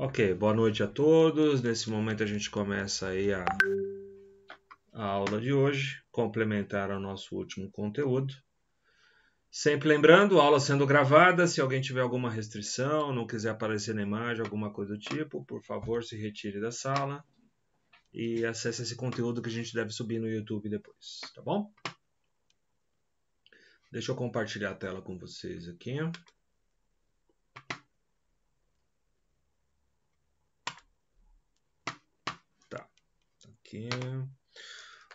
Ok, boa noite a todos. Nesse momento a gente começa aí a aula de hoje, complementar ao nosso último conteúdo. Sempre lembrando, aula sendo gravada, se alguém tiver alguma restrição, não quiser aparecer na imagem, alguma coisa do tipo, por favor, se retire da sala e acesse esse conteúdo que a gente deve subir no YouTube depois, tá bom? Deixa eu compartilhar a tela com vocês aqui. Tá, aqui.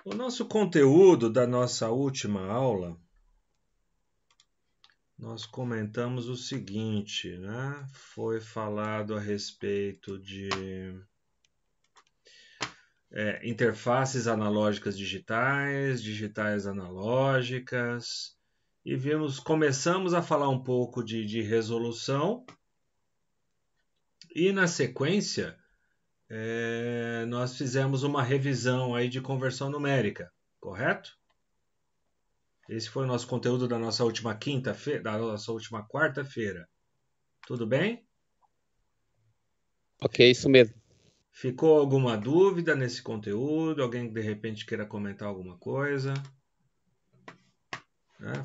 O nosso conteúdo da nossa última aula, nós comentamos o seguinte, né? Foi falado a respeito de interfaces analógicas digitais, digitais analógicas, e começamos a falar um pouco de resolução, e na sequência nós fizemos uma revisão aí de conversão numérica, correto? Esse foi o nosso conteúdo da nossa última quinta-feira, da nossa última quarta-feira. Tudo bem? Ok, isso mesmo. Ficou alguma dúvida nesse conteúdo? Alguém que de repente queira comentar alguma coisa?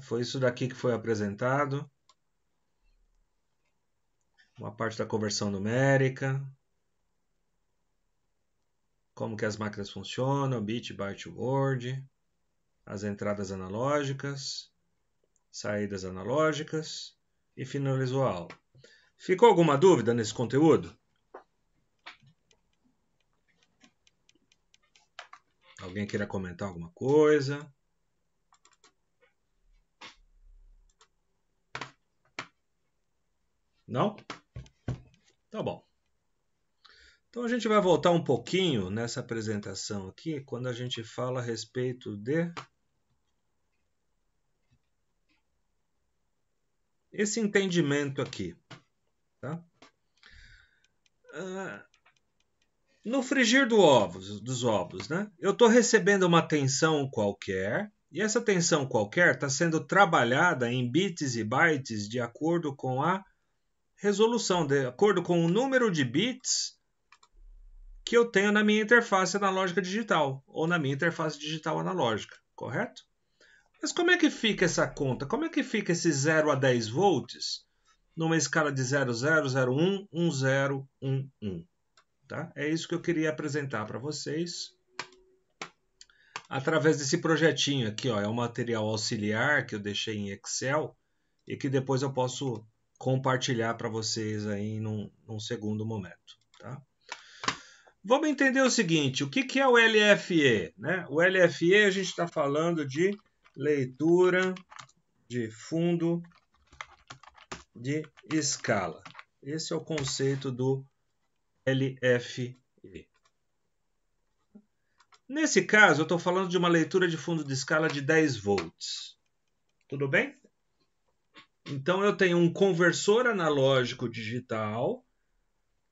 Foi isso daqui que foi apresentado. Uma parte da conversão numérica. Como que as máquinas funcionam, bit, byte, word. As entradas analógicas. Saídas analógicas. E finalizou a aula. Ficou alguma dúvida nesse conteúdo? Alguém queira comentar alguma coisa? Não? Tá bom. Então a gente vai voltar um pouquinho nessa apresentação aqui, quando a gente fala a respeito de esse entendimento aqui. Tá? No frigir dos ovos, né? Eu estou recebendo uma tensão qualquer, e essa tensão qualquer está sendo trabalhada em bits e bytes de acordo com a resolução, de acordo com o número de bits que eu tenho na minha interface analógica digital, ou na minha interface digital analógica, correto? Mas como é que fica essa conta? Como é que fica esse 0 a 10 volts numa escala de 00, 01, 10, 11? Tá? É isso que eu queria apresentar para vocês através desse projetinho aqui. Ó, é um material auxiliar que eu deixei em Excel e que depois eu posso compartilhar para vocês aí num segundo momento. Tá? Vamos entender o seguinte, o que é o LFE? Né? O LFE a gente está falando de leitura de fundo de escala. Esse é o conceito do LFE. Nesse caso, eu estou falando de uma leitura de fundo de escala de 10 volts. Tudo bem? Então, eu tenho um conversor analógico digital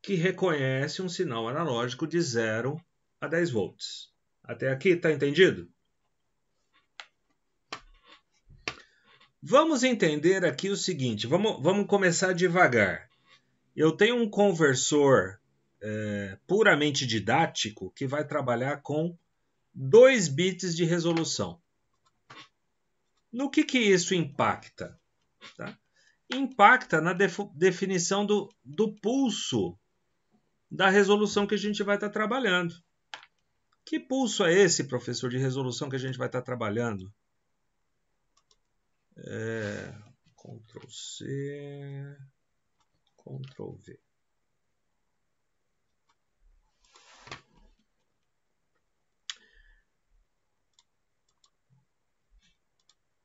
que reconhece um sinal analógico de 0 a 10 volts. Até aqui, está entendido? Vamos entender aqui o seguinte, vamos começar devagar. Eu tenho um conversor puramente didático que vai trabalhar com 2 bits de resolução. No que isso impacta? Tá? Impacta na definição do pulso da resolução que a gente vai estar trabalhando. Que pulso é esse, professor, de resolução que a gente vai estar trabalhando? Ctrl C, Ctrl V.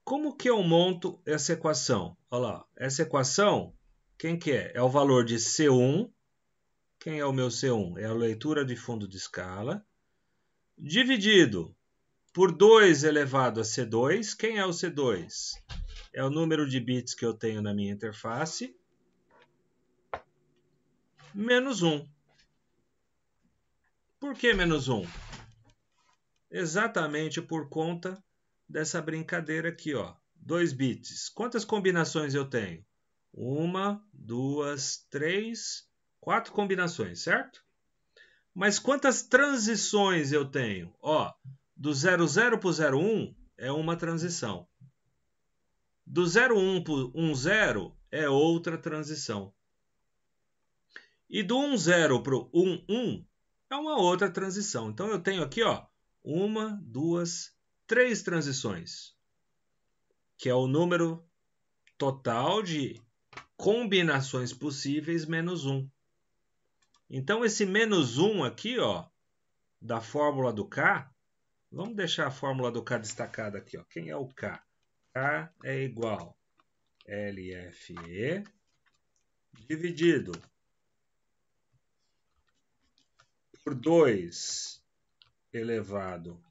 Como que eu monto essa equação? Olha lá, essa equação, quem que é? É o valor de C1. Quem é o meu C1? É a leitura de fundo de escala, dividido por 2 elevado a C2. Quem é o C2? É o número de bits que eu tenho na minha interface, menos 1. Por que menos 1? Exatamente por conta dessa brincadeira aqui, ó. 2 bits. Quantas combinações eu tenho? 1, 2, 3, 4 combinações, certo? Mas quantas transições eu tenho? Ó, do 00 para o 01 é uma transição. Do 01 para o 10 é outra transição. E do 10 para o 11 é uma outra transição. Então eu tenho aqui, ó, 1, 2, 3 transições, que é o número total de combinações possíveis menos 1. Então esse menos 1 aqui, ó, da fórmula do K, vamos deixar a fórmula do K destacada aqui, ó. Quem é o K? K é igual a LFE dividido por 2 elevado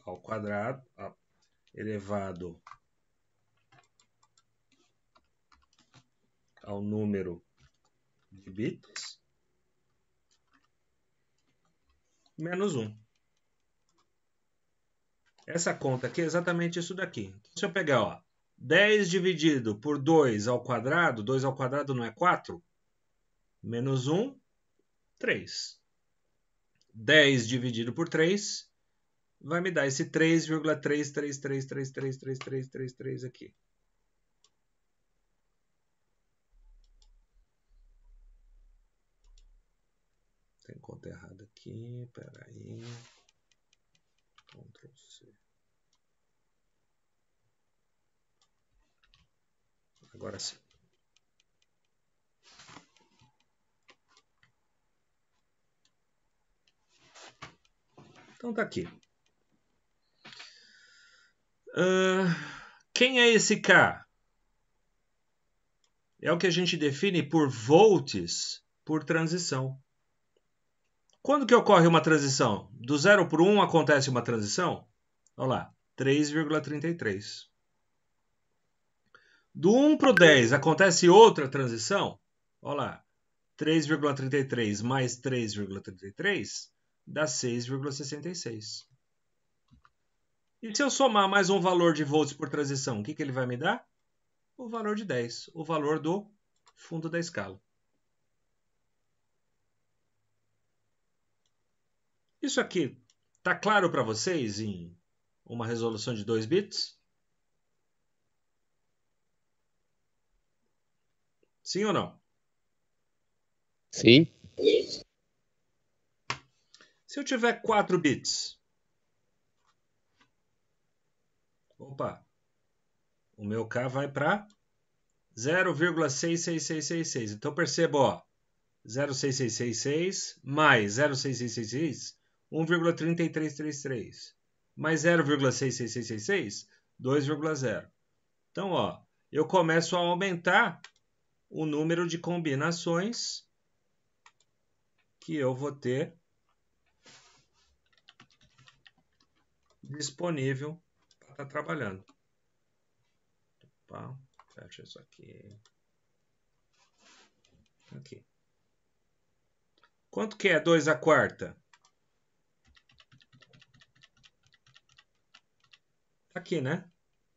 ao quadrado, elevado ao número de bits, menos 1. Essa conta aqui é exatamente isso daqui. Então, se eu pegar, ó, 10 dividido por 2 ao quadrado, 2 ao quadrado não é 4? Menos 1, 3. 10 dividido por 3 vai me dar esse 3,333333333 aqui. Tem conta errada aqui, peraí. Ctrl C. Agora sim. Então tá aqui. Quem é esse K? É o que a gente define por volts por transição. Quando que ocorre uma transição? Do 0 para o 1 acontece uma transição? Olha lá, 3,33. Do 1 para o 10 acontece outra transição? Olha lá, 3,33 mais 3,33 dá 6,66. E se eu somar mais um valor de volts por transição, o que ele vai me dar? O valor de 10, o valor do fundo da escala. Isso aqui está claro para vocês em uma resolução de 2 bits? Sim ou não? Sim. Se eu tiver 4 bits, opa, o meu K vai para 0,66666. Então perceba, ó, 0,6666 mais 0,6666, 1,3333. Mais 0,66666, 2,0. Então, ó, eu começo a aumentar o número de combinações que eu vou ter disponível para estar trabalhando. Opa, fecha isso aqui. Aqui. Quanto que é 2 à quarta? Aqui, né?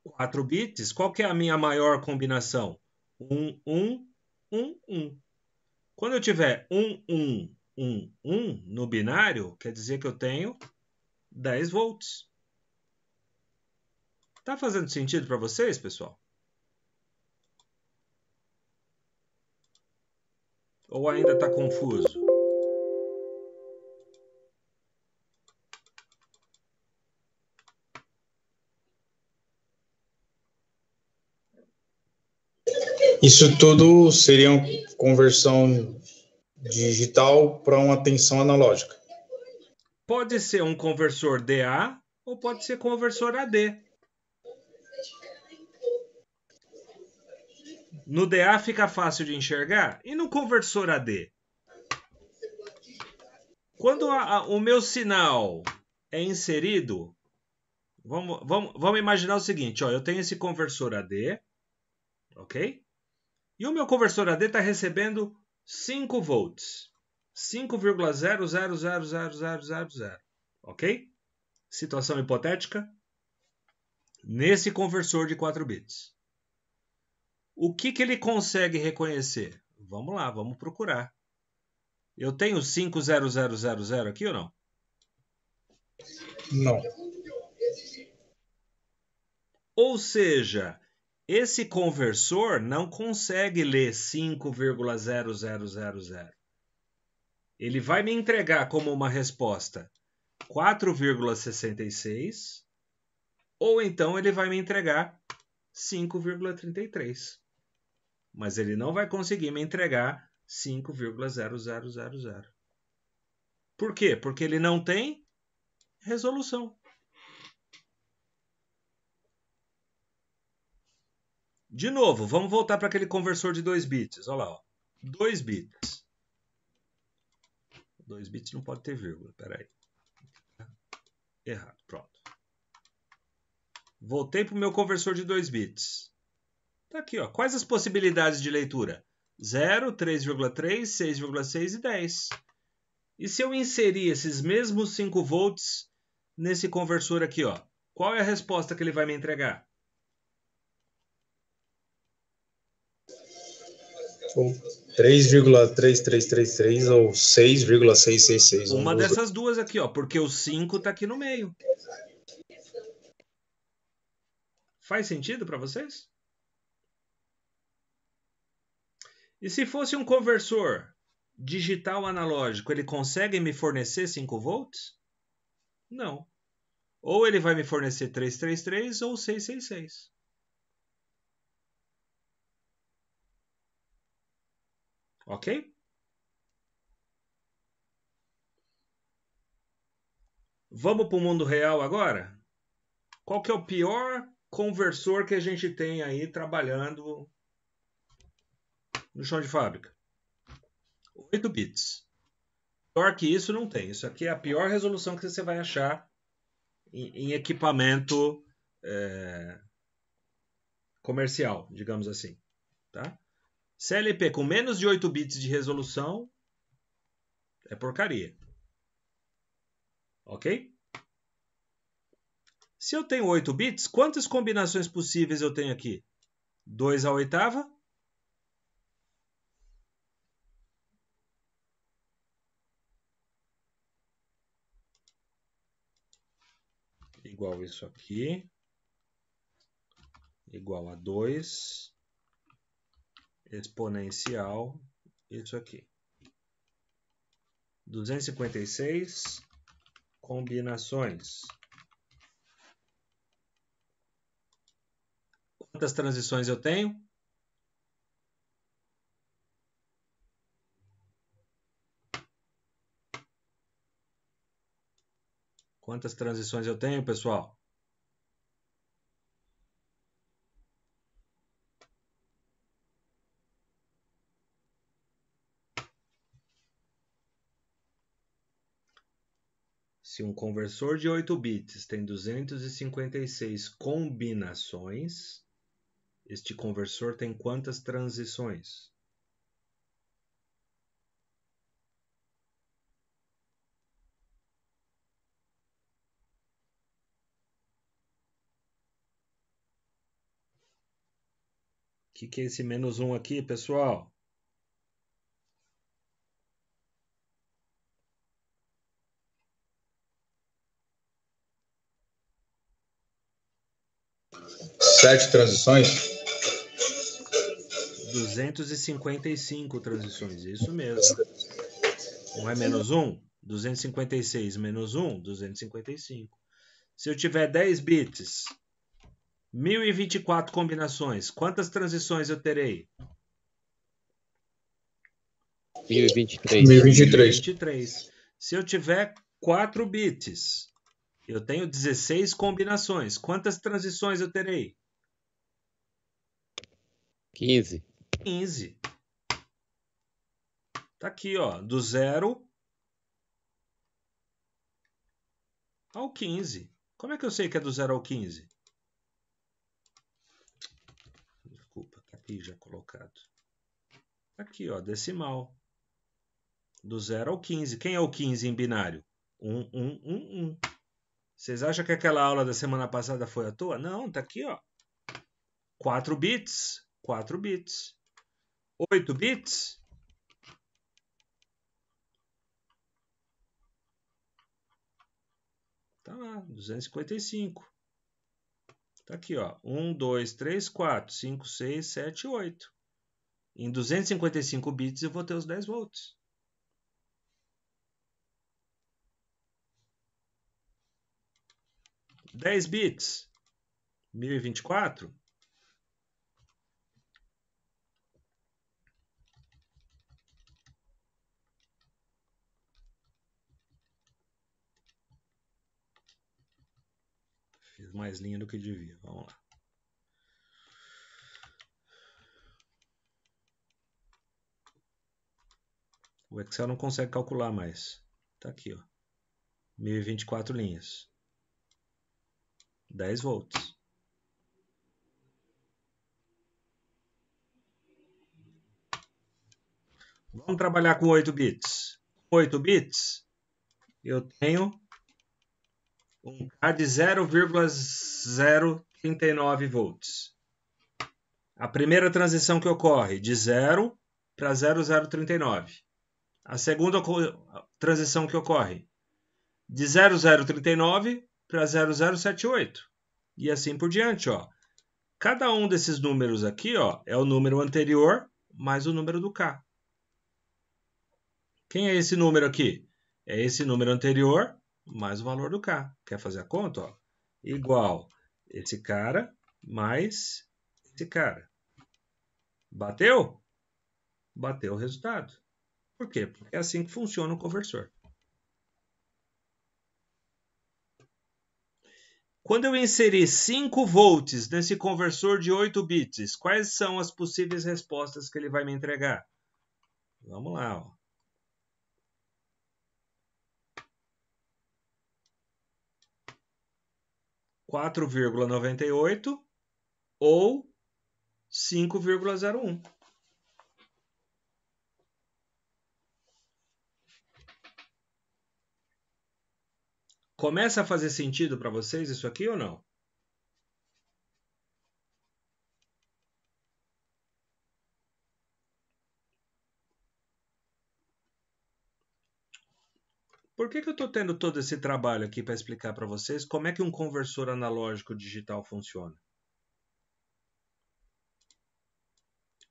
4 bits. Qual que é a minha maior combinação? 1, 1, 1, 1. Quando eu tiver 1, 1, 1, 1 no binário, quer dizer que eu tenho 10 volts. Tá fazendo sentido para vocês, pessoal? Ou ainda está confuso? Isso tudo seria uma conversão digital para uma tensão analógica. Pode ser um conversor DA ou pode ser conversor AD. No DA fica fácil de enxergar e no conversor AD? Quando o meu sinal é inserido, vamos imaginar o seguinte, ó, eu tenho esse conversor AD, ok? E o meu conversor AD está recebendo 5 volts, 5,000000, ok? Situação hipotética, nesse conversor de 4 bits. O que ele consegue reconhecer? Vamos lá, vamos procurar. Eu tenho 50000 aqui ou não? Não. Ou seja, esse conversor não consegue ler 5,0000. Ele vai me entregar como uma resposta 4,66 ou então ele vai me entregar 5,33. Mas ele não vai conseguir me entregar 5,0000. Por quê? Porque ele não tem resolução. De novo, vamos voltar para aquele conversor de 2 bits. Olha lá, ó. 2 bits. 2 bits não pode ter vírgula, peraí. Errado, pronto. Voltei para o meu conversor de 2 bits. Tá aqui, ó. Quais as possibilidades de leitura? 0, 3,3, 6,6 e 10. E se eu inserir esses mesmos 5 volts nesse conversor aqui, ó? Qual é a resposta que ele vai me entregar? Ou 3,3333 ou 6,666. Uma dessas duas aqui, ó, porque o 5 está aqui no meio. Faz sentido para vocês? E se fosse um conversor digital analógico, ele consegue me fornecer 5 volts? Não. Ou ele vai me fornecer 333 ou 666. Ok? Vamos para o mundo real agora? Qual que é o pior conversor que a gente tem aí trabalhando no chão de fábrica? 8 bits. Pior que isso não tem. Isso aqui é a pior resolução que você vai achar em equipamento comercial, digamos assim. Tá? CLP com menos de 8 bits de resolução é porcaria. Ok? Se eu tenho 8 bits, quantas combinações possíveis eu tenho aqui? 2 à oitava? Igual isso aqui. Igual a 2. Exponencial. Isso aqui. 256 combinações. Quantas transições eu tenho? Quantas transições eu tenho, pessoal? Se um conversor de 8 bits tem 256 combinações, este conversor tem quantas transições? O que é esse menos 1 aqui, pessoal? Sete transições? 255 transições, isso mesmo. Não é menos 1? 256 menos 1, 255. Se eu tiver 10 bits, 1024 combinações, quantas transições eu terei? 1023. 1023. Se eu tiver 4 bits, eu tenho 16 combinações. Quantas transições eu terei? 15. 15. Tá aqui, ó, do 0 ao 15. Como é que eu sei que é do 0 ao 15? Desculpa, tá aqui já colocado. Aqui, ó, decimal. Do 0 ao 15. Quem é o 15 em binário? 1, 1, 1, 1. Vocês acham que aquela aula da semana passada foi à toa? Não, tá aqui, ó. 4 bits. 4 bits. 8 bits. lá, 255. Tá aqui, ó. 1, 2, 3, 4, 5, 6, 7, 8. Em 255 bits eu vou ter os 10 volts. Dez bits, 1024. Fiz mais linha do que devia. Vamos lá. O Excel não consegue calcular mais. Tá aqui, ó. 1024 linhas. 10 volts. Vamos trabalhar com 8 bits. 8 bits, eu tenho um K de 0,039 volts. A primeira transição que ocorre de 0 para 0,039. A segunda transição que ocorre de 0,039 para 0,078. E assim por diante, ó. Cada um desses números aqui, ó, é o número anterior mais o número do K. Quem é esse número aqui? É esse número anterior mais o valor do K. Quer fazer a conta? Ó? Igual esse cara mais esse cara. Bateu? Bateu o resultado. Por quê? Porque é assim que funciona o conversor. Quando eu inserir 5 volts nesse conversor de 8 bits, quais são as possíveis respostas que ele vai me entregar? Vamos lá, ó. 4,98 ou 5,01. Começa a fazer sentido para vocês isso aqui ou não? Por que eu estou tendo todo esse trabalho aqui para explicar para vocês como é que um conversor analógico digital funciona?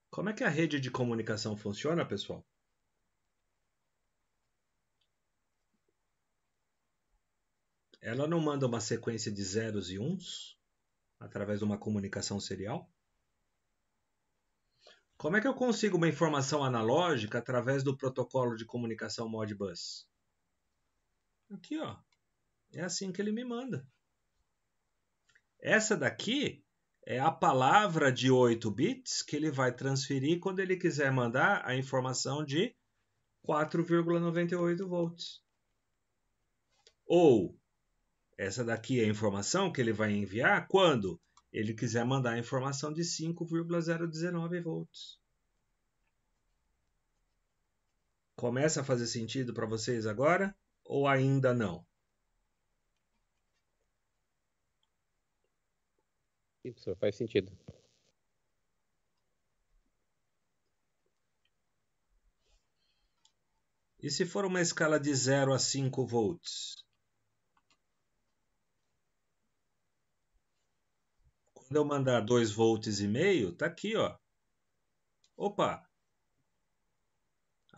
Como é que a rede de comunicação funciona, pessoal? Ela não manda uma sequência de zeros e uns através de uma comunicação serial? Como é que eu consigo uma informação analógica através do protocolo de comunicação Modbus? Aqui, ó. É assim que ele me manda. Essa daqui é a palavra de 8 bits que ele vai transferir quando ele quiser mandar a informação de 4,98 volts. Ou essa daqui é a informação que ele vai enviar quando ele quiser mandar a informação de 5,019 volts. Começa a fazer sentido para vocês agora ou ainda não? Sim, professor, faz sentido. E se for uma escala de 0 a 5 volts? Quando eu mandar 2 volts e meio, tá aqui, ó. Opa!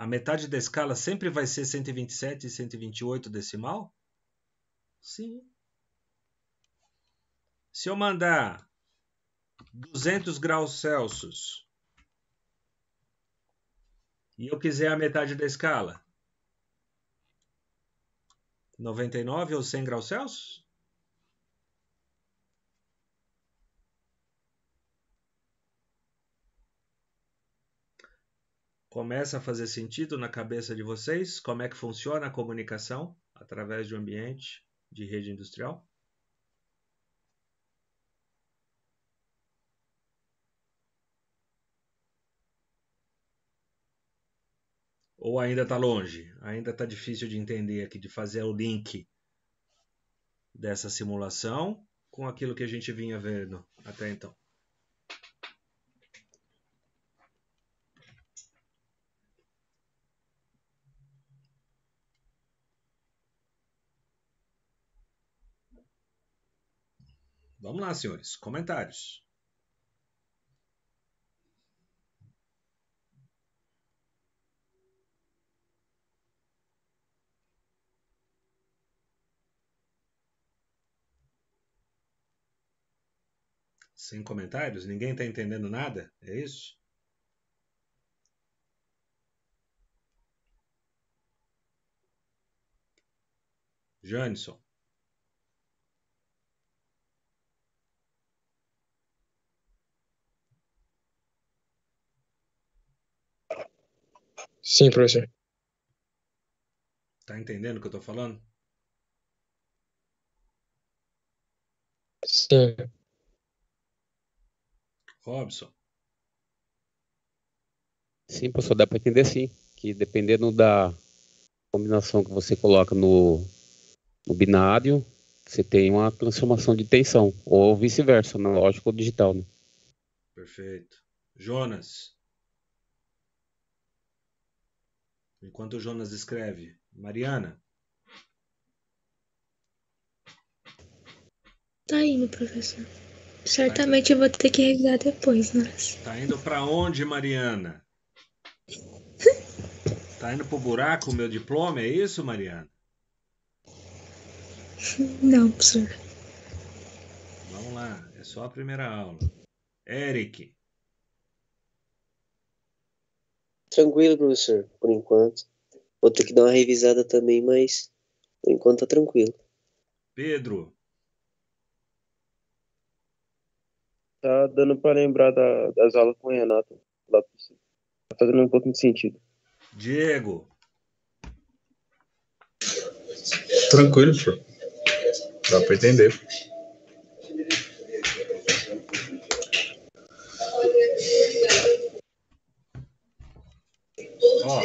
A metade da escala sempre vai ser 127 e 128 decimal? Sim. Se eu mandar 200 graus Celsius e eu quiser a metade da escala, 99 ou 100 graus Celsius? Começa a fazer sentido na cabeça de vocês como é que funciona a comunicação através de um ambiente de rede industrial? Ou ainda está longe? Ainda está difícil de entender aqui, de fazer o link dessa simulação com aquilo que a gente vinha vendo até então? Vamos lá, senhores. Comentários. Sem comentários? Ninguém está entendendo nada? É isso? Janisson. Sim, professor. Tá entendendo o que eu tô falando? Sim. Robson. Sim, professor, dá para entender sim. Que dependendo da combinação que você coloca no binário, você tem uma transformação de tensão. Ou vice-versa, analógico ou digital, né? Perfeito. Jonas. Enquanto o Jonas escreve. Mariana. Tá indo, professor. Certamente eu vou ter que revisar depois, mas... Tá indo para onde, Mariana? Tá indo pro buraco o meu diploma, é isso, Mariana? Não, professor. Vamos lá, é só a primeira aula. Eric. Tranquilo, professor, por enquanto. Vou ter que dar uma revisada também, mas por enquanto tá tranquilo. Pedro. Tá dando para lembrar das aulas com o Renato. Lá por cima. Tá fazendo um pouco de sentido. Diego. Tranquilo, senhor. Dá para entender. Ó.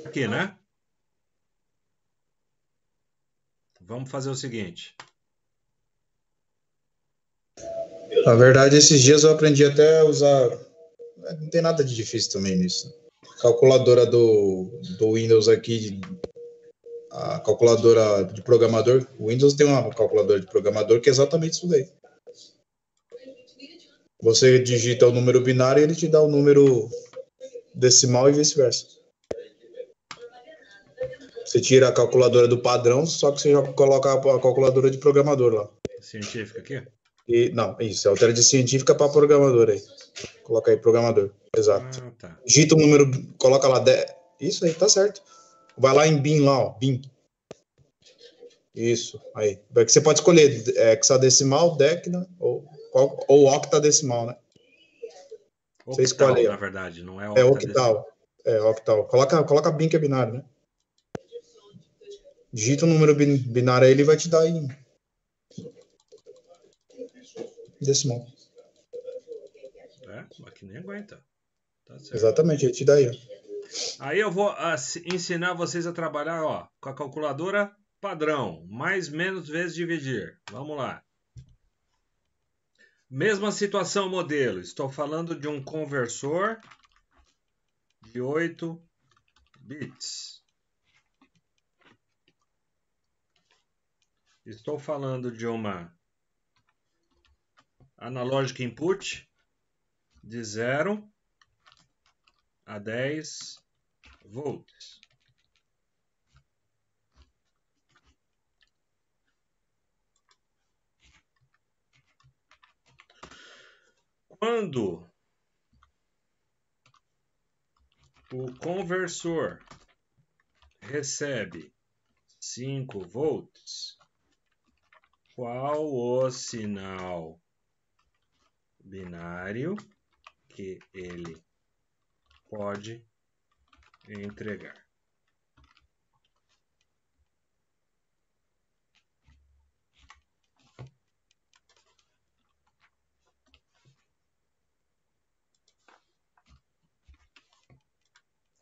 Aqui, né? Vamos fazer o seguinte. Na verdade, esses dias eu aprendi até a usar. Não tem nada de difícil também nisso. Calculadora do Windows aqui, a calculadora de programador. O Windows tem uma calculadora de programador que é exatamente isso daí. Você digita o número binário e ele te dá o número decimal e vice-versa. Você tira a calculadora do padrão, só que você já coloca a calculadora de programador lá. Científica aqui? E, não, isso, altera de científica para programador aí. Coloca aí, programador. Exato. Ah, tá. Digita o número, coloca lá 10. Isso aí, tá certo. Vai lá em bin lá, ó. Bin. Isso, aí. Você pode escolher hexadecimal, decna ou octadecimal, né? Você Octal, escolhe aí, na ó. verdade, não é É octadecimal. octal. É octal. Coloca bin que é binário, né? Digita o número binário aí, ele vai te dar em decimal. É, aqui nem aguenta. Tá certo. Exatamente, ele te dá aí, ó. Aí eu vou ensinar vocês a trabalhar, ó, com a calculadora padrão. Mais, menos, vezes, dividir. Vamos lá. Mesma situação, modelo. Estou falando de um conversor de 8 bits. Estou falando de uma analógica input de 0 a 10 volts. Quando o conversor recebe 5 volts, qual o sinal binário que ele pode entregar?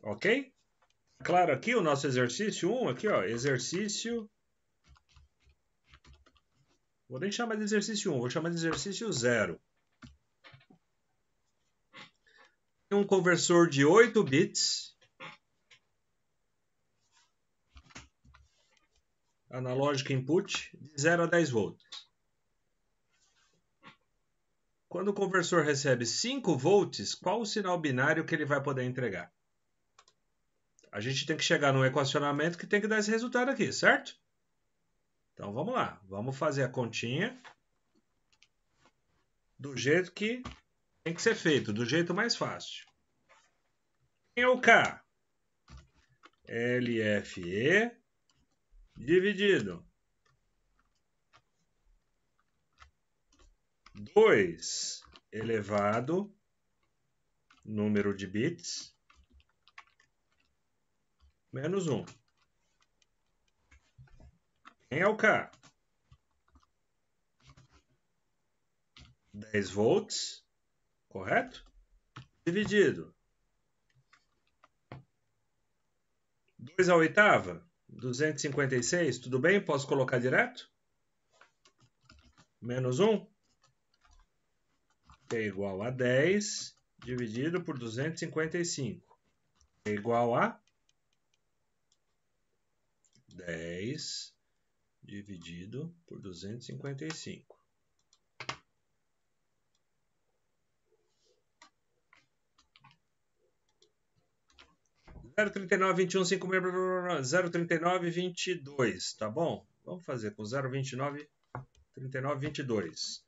Ok? Claro, aqui o nosso exercício 1, aqui ó, exercício... Vou nem chamar de exercício 1, vou chamar de exercício 0. Um conversor de 8 bits, analógica input, de 0 a 10 volts. Quando o conversor recebe 5 volts, qual o sinal binário que ele vai poder entregar? A gente tem que chegar num equacionamento que tem que dar esse resultado aqui, certo? Então vamos lá, vamos fazer a continha do jeito que tem que ser feito, do jeito mais fácil. Quem é o K? LFE dividido 2 elevado número de bits menos 1. Quem é o K? 10 volts, correto? Dividido 2 à oitava, 256, tudo bem? Posso colocar direto? Menos 1 é igual a 10 dividido por 255. É igual a 10 dividido por 255. Zero 39, 21, 5, 039, 22, tá bom? Vamos fazer com 029, 39, 22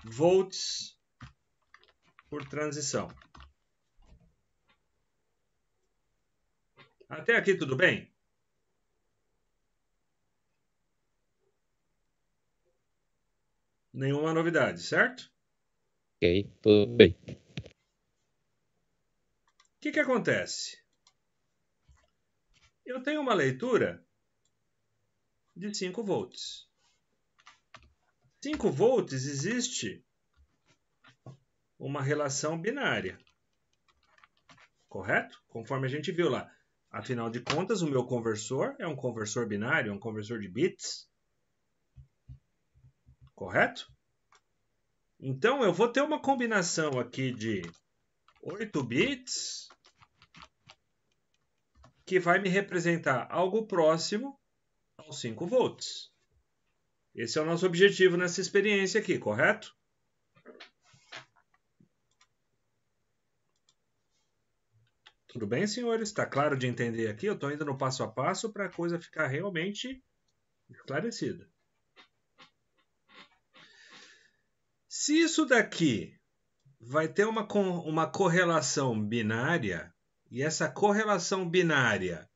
volts por transição. Até aqui tudo bem? Nenhuma novidade, certo? Ok, tudo bem. O que acontece? Eu tenho uma leitura de 5 volts. 5 volts existe uma relação binária. Correto? Conforme a gente viu lá. Afinal de contas, o meu conversor é um conversor binário, é um conversor de bits. Correto? Então, eu vou ter uma combinação aqui de 8 bits que vai me representar algo próximo aos 5 volts. Esse é o nosso objetivo nessa experiência aqui, correto? Tudo bem, senhores? Está claro de entender aqui? Eu estou indo no passo a passo para a coisa ficar realmente esclarecida. Se isso daqui vai ter uma correlação binária, e essa correlação binária,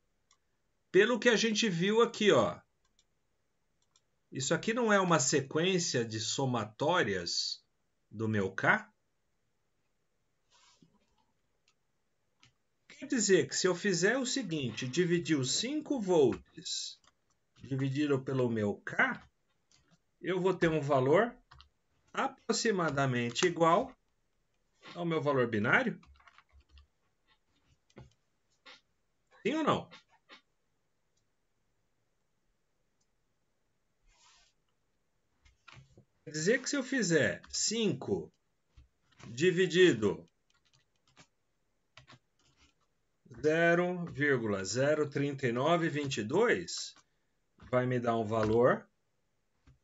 pelo que a gente viu aqui, ó, isso aqui não é uma sequência de somatórias do meu K? Quer dizer que se eu fizer o seguinte, dividir os 5 volts dividido pelo meu K, eu vou ter um valor aproximadamente igual ao meu valor binário? Sim ou não? Quer dizer que se eu fizer 5 dividido 0,03922 vai me dar um valor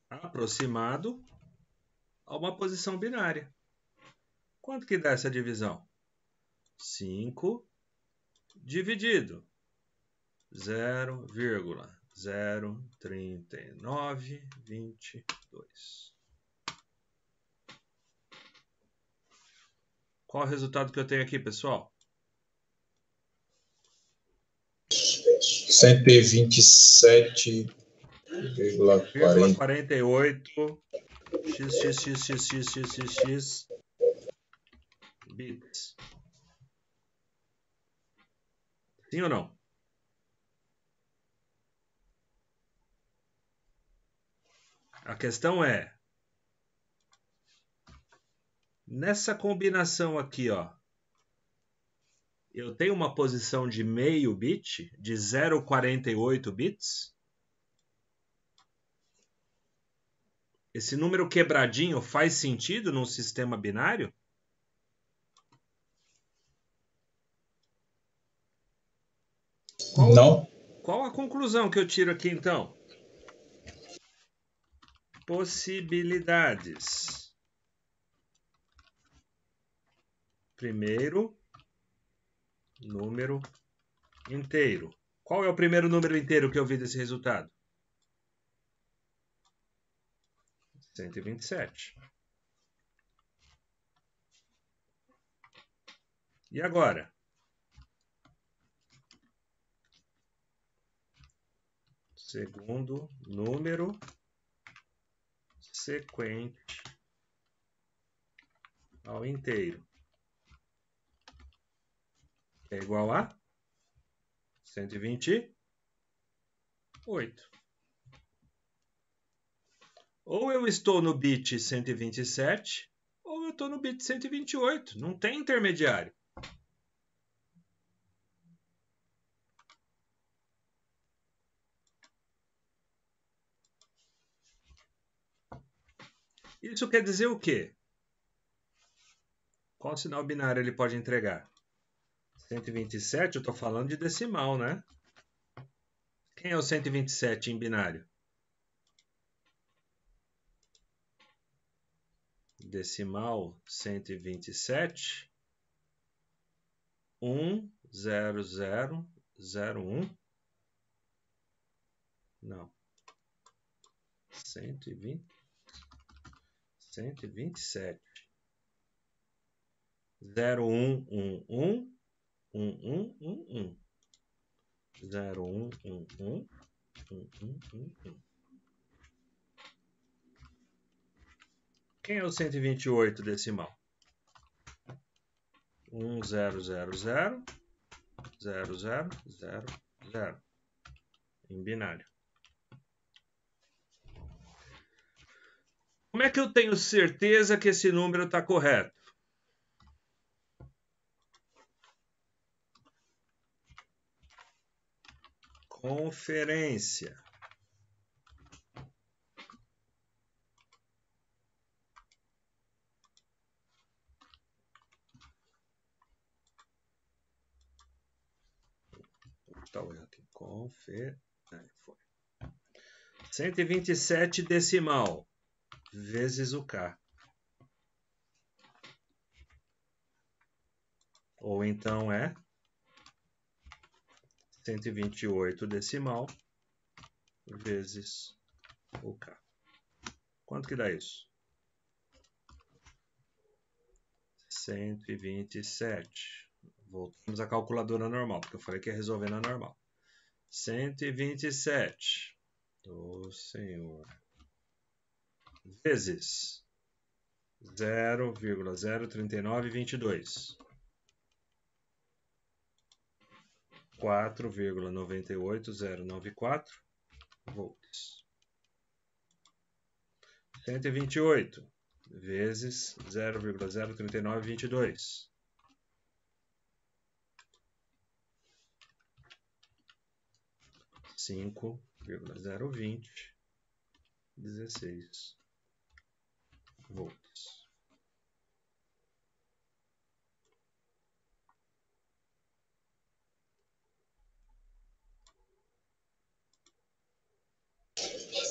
aproximado a uma posição binária. Quanto que dá essa divisão? 5 dividido 0,03922. Qual o resultado que eu tenho aqui, pessoal? 127,48 xxxxxxx bits. Sim ou não? A questão é, nessa combinação aqui, ó, eu tenho uma posição de meio bit, de 0,48 bits. Esse número quebradinho faz sentido num sistema binário? Não. Qual a conclusão que eu tiro aqui, então? Possibilidades primeiro número inteiro. Qual é o primeiro número inteiro que eu vi desse resultado? 127. E agora? Segundo número sequente ao inteiro. É igual a 128. Ou eu estou no bit 127, ou eu estou no bit 128. Não tem intermediário. Isso quer dizer o quê? Qual sinal binário ele pode entregar? 127, eu estou falando de decimal, né? Quem é o 127 em binário? Decimal 127, 10001. Não. 127. 0111 1111 0111 1111. Quem é o 128 decimal? 1000 0000 em binário. Como é que eu tenho certeza que esse número está correto? Conferência. Tá olhando aqui. Foi. 127 decimal vezes o K. Ou então é 128 decimal vezes o K. Quanto que dá isso? 127. Voltamos à calculadora normal, porque eu falei que ia resolver na normal. 127 do senhor vezes 0,03922. 4,98094 volts. 128 vezes 0,03922. 5,02016 volts.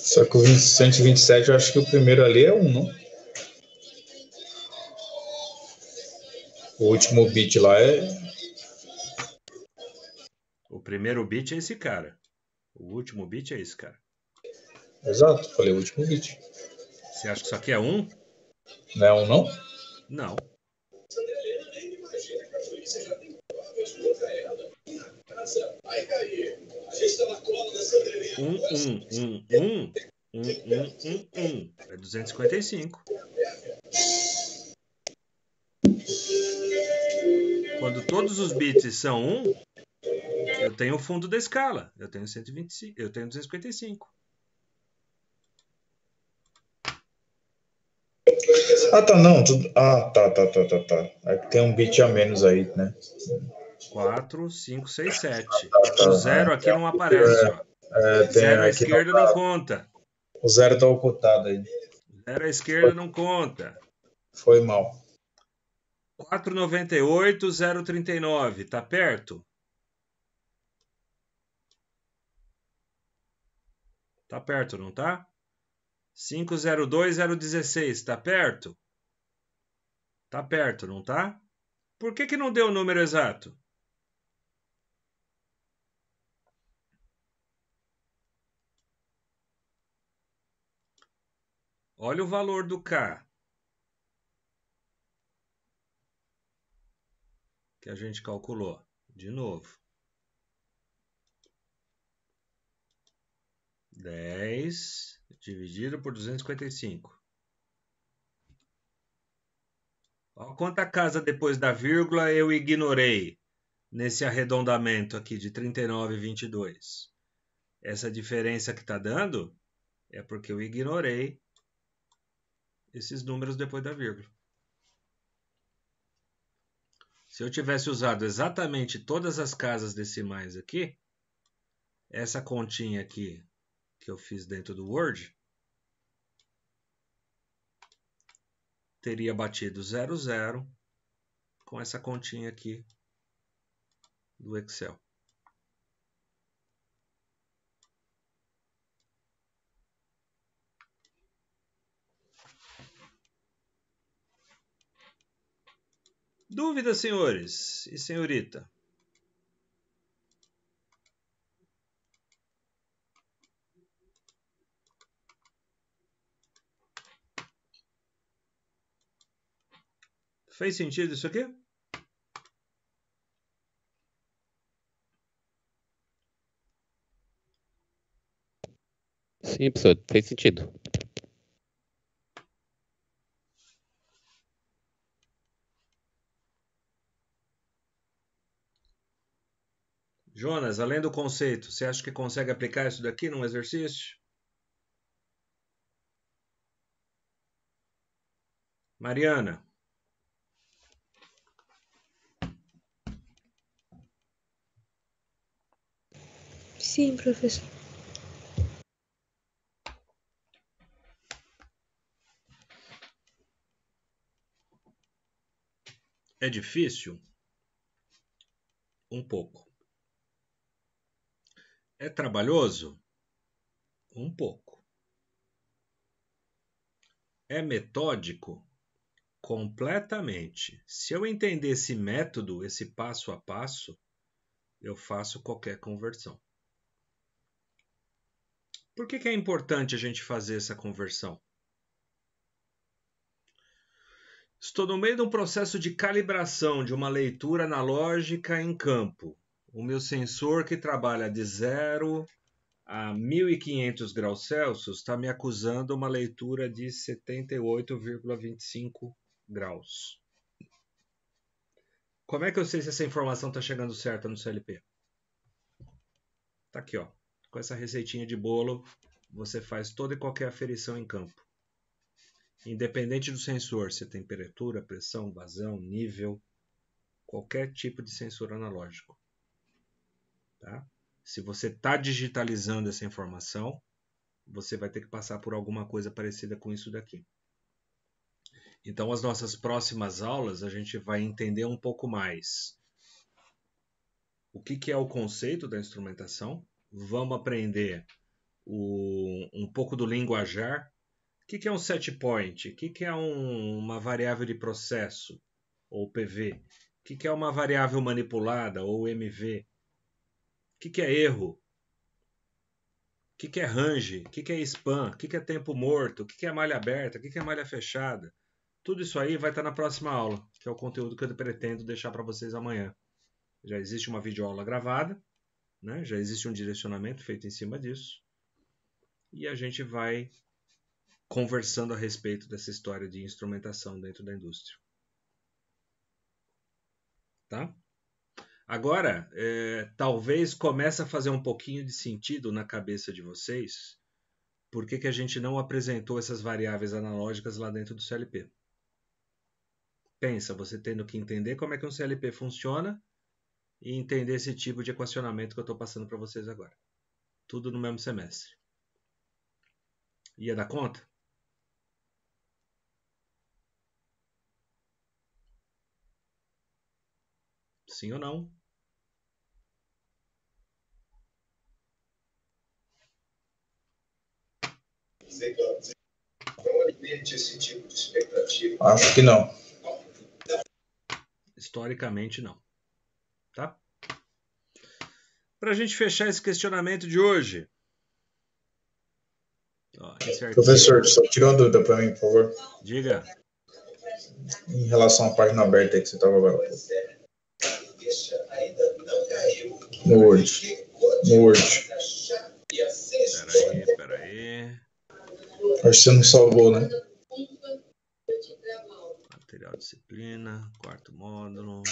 Só que o 127, eu acho que o primeiro ali é 1, não? O último bit lá é... O primeiro bit é esse cara. O último bit é esse cara. Exato, falei o último bit. Você acha que isso aqui é 1? Não é 1, não? Não. É 255. Quando todos os bits são 1, eu tenho o fundo da escala. Eu tenho 125, eu tenho 255. Ah, tá, não. Ah, tá. É que tem um bit a menos aí, né? 4, 5, 6, 7. O zero aqui não aparece, ó. Zero à esquerda não conta. O zero tá ocultado aí. Zero à esquerda não conta. Foi mal. 498, 039. Tá perto? Tá perto, não tá? 502, 016. Tá perto? Tá perto, não tá? Por que não deu o número exato? Olha o valor do K que a gente calculou. De novo. 10 dividido por 255. Olha quanta casa depois da vírgula eu ignorei nesse arredondamento aqui de 39,22. Essa diferença que está dando é porque eu ignorei esses números depois da vírgula. Se eu tivesse usado exatamente todas as casas decimais aqui, essa continha aqui que eu fiz dentro do Word, teria batido 00 com essa continha aqui do Excel. Dúvidas, senhores e senhorita? Fez sentido isso aqui? Sim, professor, fez sentido. Jonas, além do conceito, você acha que consegue aplicar isso daqui num exercício? Mariana? Sim, professor. É difícil? Um pouco. É trabalhoso? Um pouco. É metódico? Completamente. Se eu entender esse método, esse passo a passo, eu faço qualquer conversão. Por que é importante a gente fazer essa conversão? Estou no meio de um processo de calibração de uma leitura analógica em campo. O meu sensor, que trabalha de 0 a 1500 graus Celsius, está me acusando uma leitura de 78,25 graus. Como é que eu sei se essa informação está chegando certa no CLP? Está aqui, ó. Com essa receitinha de bolo, você faz toda e qualquer aferição em campo. Independente do sensor, se é temperatura, pressão, vazão, nível, qualquer tipo de sensor analógico. Tá? Se você está digitalizando essa informação, você vai ter que passar por alguma coisa parecida com isso daqui. Então, as nossas próximas aulas, a gente vai entender um pouco mais o que é o conceito da instrumentação. Vamos aprender um pouco do linguajar. O que é um set point? O que é uma variável de processo, ou PV? O que é uma variável manipulada, ou MV? O que é erro? O que é range? O que é spam? O que é tempo morto? O que é malha aberta? O que é malha fechada? Tudo isso aí vai estar na próxima aula, que é o conteúdo que eu pretendo deixar para vocês amanhã. Já existe uma videoaula gravada, né? Já existe um direcionamento feito em cima disso. E a gente vai conversando a respeito dessa história de instrumentação dentro da indústria. Tá? Agora, talvez comece a fazer um pouquinho de sentido na cabeça de vocês por que a gente não apresentou essas variáveis analógicas lá dentro do CLP. Pensa, você tendo que entender como é que um CLP funciona e entender esse tipo de equacionamento que eu estou passando para vocês agora. Tudo no mesmo semestre. Ia dar conta? Sim ou não? Acho que não. Historicamente, não. Tá? Para a gente fechar esse questionamento de hoje. Ó, Professor, só tira uma dúvida para mim, por favor. Diga. Em relação à página aberta aí que você estava agora. No Word. Peraí. Acho que você não salvou, né? Material disciplina, quarto módulo.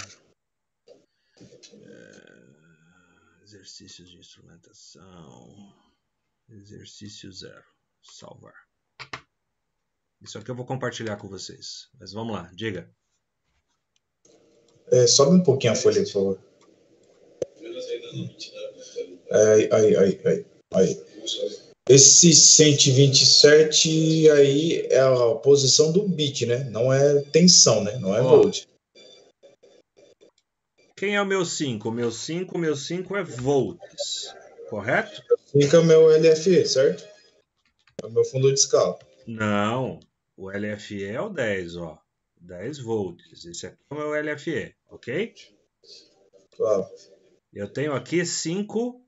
Exercícios de instrumentação. Exercício 0. Salvar. Isso aqui eu vou compartilhar com vocês. Mas vamos lá, diga. Sobe um pouquinho a folha, por favor. Aí. Esse 127 aí é a posição do bit, né? Não é tensão, né? Não é volt. Quem é o meu 5? O meu 5 é volts. Correto? 5 é o meu LFE, certo? É o meu fundo de escala. Não. O LFE é o 10, ó. 10 volts. Esse aqui é o meu LFE, ok? Claro. Eu tenho aqui 5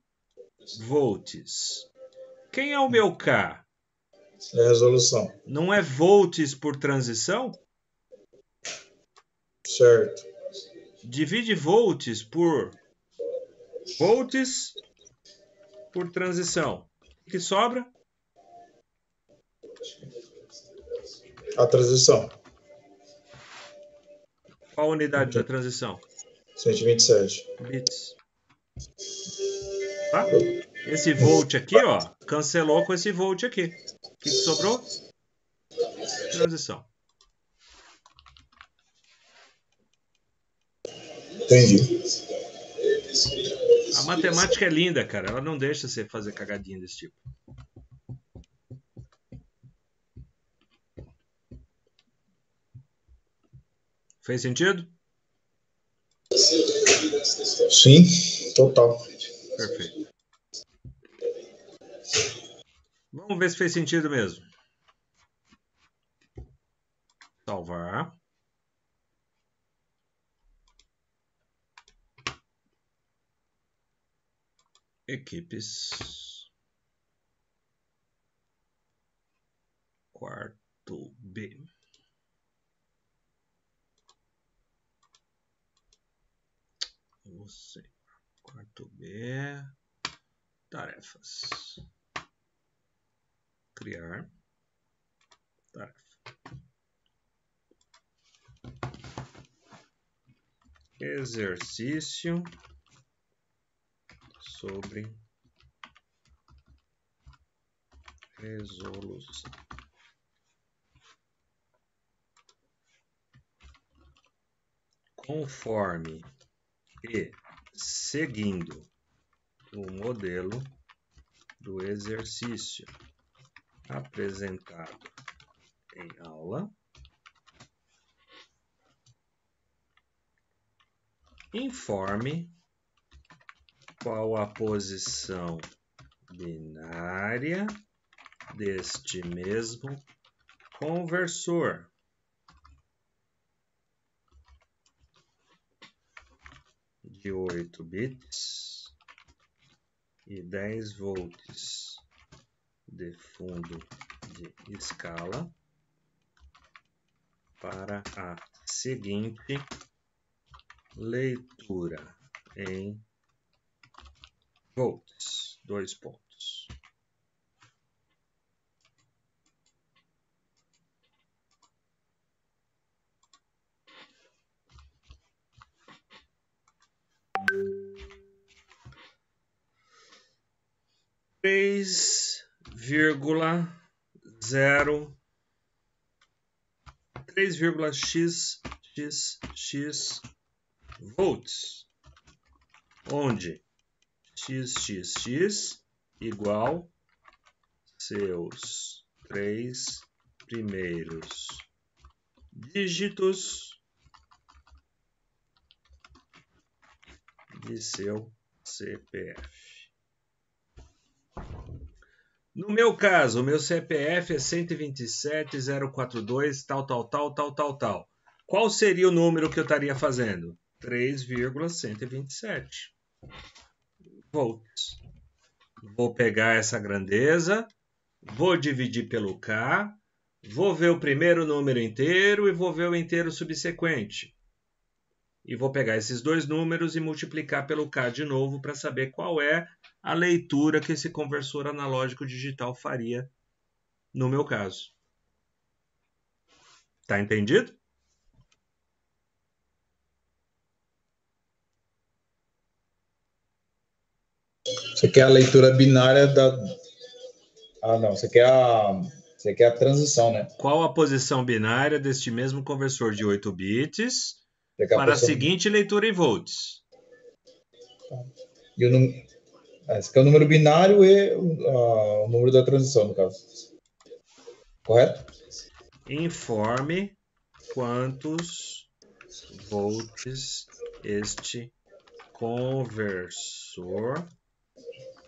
volts. Quem é o meu K? É a resolução. Não é volts por transição? Certo. Divide volts por transição. O que sobra? A transição. Qual a unidade da transição? 127. Bits. Tá? Esse volt aqui, ó, cancelou com esse volt aqui. O que sobrou? Transição. Entendi. A matemática é linda, cara. Ela não deixa você fazer cagadinha desse tipo. Fez sentido? Sim, total. Perfeito. Vamos ver se fez sentido mesmo. Salvar. Equipes. Quarto B. Você. Quarto B. Tarefas. Criar. Tarefa. Exercício sobre resolução. Conforme e seguindo o modelo do exercício apresentado em aula, informe qual a posição binária deste mesmo conversor. De 8 bits e 10 volts de fundo de escala para a seguinte leitura em volts. 2 pontos. Três vírgula x volts, onde xxx igual seus 3 primeiros dígitos de seu CPF. No meu caso, o meu CPF é 127.042, tal. Qual seria o número que eu estaria fazendo? 3,127 volts. Vou pegar essa grandeza, vou dividir pelo K, vou ver o primeiro número inteiro e vou ver o inteiro subsequente. E vou pegar esses dois números e multiplicar pelo K de novo para saber qual é a leitura que esse conversor analógico digital faria no meu caso. Tá entendido? Você quer a leitura binária da... Ah, não. Você quer a transição, né? Qual a posição binária deste mesmo conversor de 8 bits para a posição... seguinte leitura em volts? E o número... Esse aqui é o número binário e o número da transição, no caso. Correto? Informe quantos volts este conversor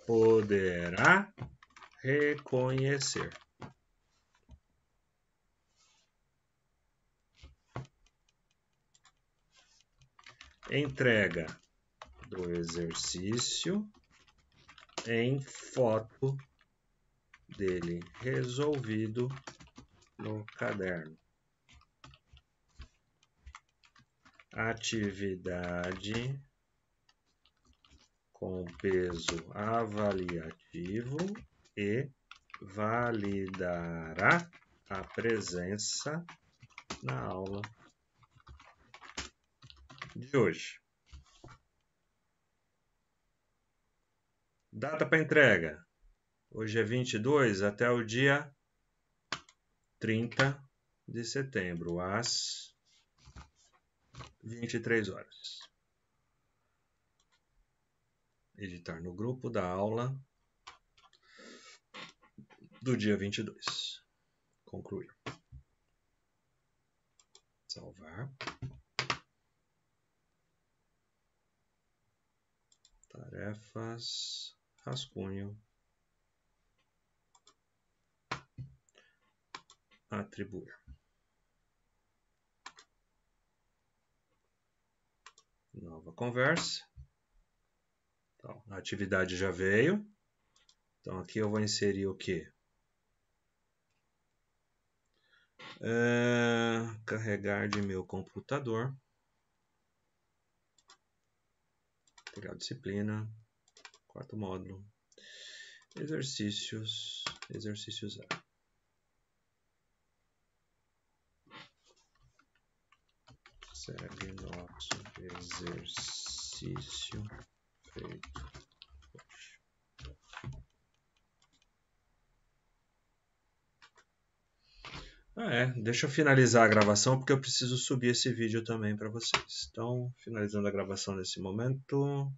poderá reconhecer. Entrega do exercício em foto dele resolvido no caderno. Atividade com peso avaliativo e validará a presença na aula de hoje. Data para entrega. Hoje é 22, até o dia 30 de setembro, às 23 horas. Editar no grupo da aula do dia 22. Concluir. Salvar. Tarefas. Rascunho. Atribuir. Nova conversa. Então, a atividade já veio. Então, aqui eu vou inserir o quê? Carregar de meu computador. Material disciplina. Quarto módulo. Exercícios. Exercício 0. Segue nosso exercício feito hoje. Deixa eu finalizar a gravação porque eu preciso subir esse vídeo também para vocês. Então, finalizando a gravação nesse momento.